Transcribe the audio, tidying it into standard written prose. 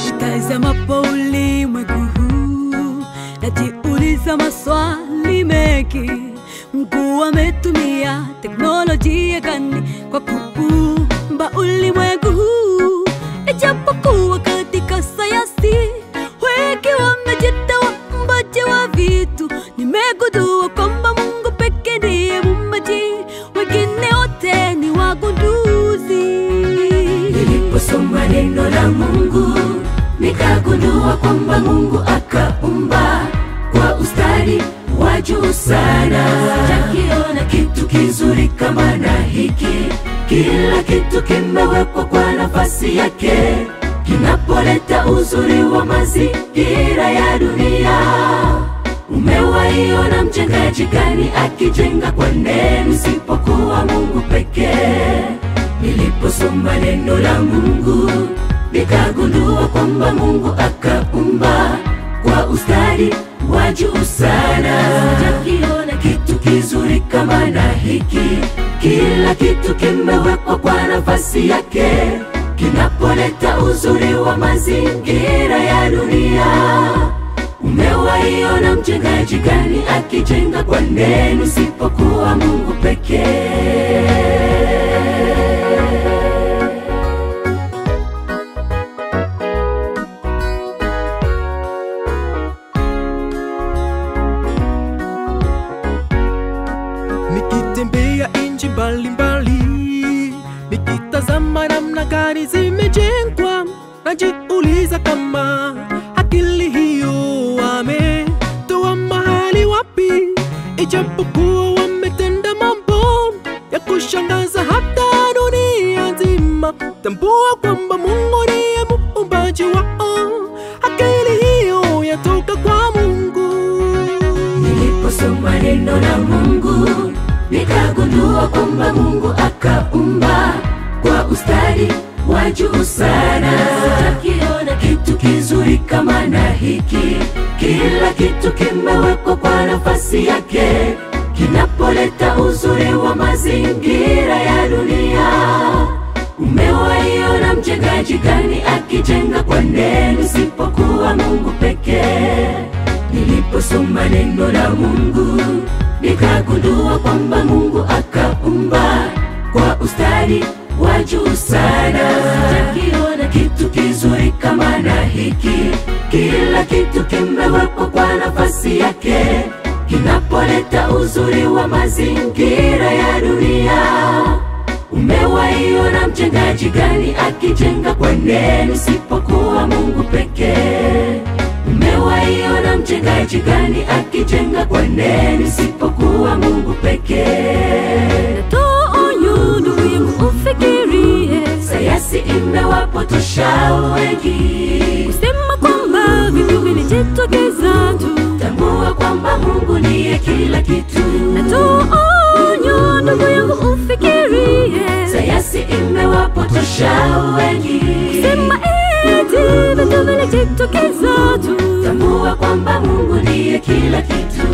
Nikazamapo ulimwengu huu, najiuliza maswali mengi. Mungu ametumia teknolojia gani kwa kuumba ulimwengu huu? Ijapokuwa katika sayansi wengi wamejita waumbaji wa vitu, nimegundua kwamba Mungu pekee ndiye muumbaji, wengine wote ni wagunduzi. Niliposoma neno la Mungu, nikagundua kwamba Mungu akaumba kwa ustadi wa juu sana. Sijakiona kitu kizuri kama na hiki. Kila kitu kimewekwa kwa nafasi yake, kinapoleta uzuri wa mazingira ya dunia. Umewaiona mjengaji gani akijenga kwa neno isipokuwa Mungu pekee? Niliposoma neno la Mungu, nikagundua kwamba Mungu akaumba kwa ustadi wa juu sana. Sijakiona kitu kizuri kama na hiki. Kila kitu kimewekwa kwa nafasi yake, kinapoleta uzuri wa mazingira ya dunia. Umewaiona mjengaji gani akijenga kwa neno isipokuwa Mungu pekee? Nikitembea nchi mbalimbali, nikitazama namna gani zimejengwa, najiuliza kama akili hiyo wametoa mahali wapi? Ijapokuwa wametenda mambo ya kushangaza hata dunia nzima, tambua kwamba Mungu ndiye muumbaji wao. Akili hiyo yatoka kwa Mungu. Niliposoma neno la Mungu, nikagundua kwamba Mungu akaumba kwa ustadi wa juu sana. Sijakiona kitu kizuri kama na hiki. Kila kitu kimewekwa kwa nafasi yake, kinapoleta uzuri wa mazingira ya dunia. Umewaiona mjengaji gani akijenga kwa neno isipokuwa Mungu pekee? Niliposoma neno la Mungu, nikagundua kwamba Mungu akaumba kwa ustadi wa juu sana. Sijakiona kitu kizuri kama na hiki. Kila kitu kimewekwa kwa nafasi yake, kinapoleta uzuri wa mazingira ya dunia. Umewaiona mjengaji gani akijenga kwa neno isipokuwa Mungu pekee? Umewaiona mjengaji gani akijenga kwa neno isipokuwa Mungu pekee? Natoa onyo ndugu yangu ufikirie, sayansi imewapotosha wengi kusema kwamba vitu vilijitokeza tu. Tambua kwamba Mungu ndiye kila kitu. Natoa onyo ndugu yangu ufikirie, sayansi imewapotosha wengi kusema eti vitu vilijitokeza tu. Tambua kwamba Mungu ndiye kila kitu.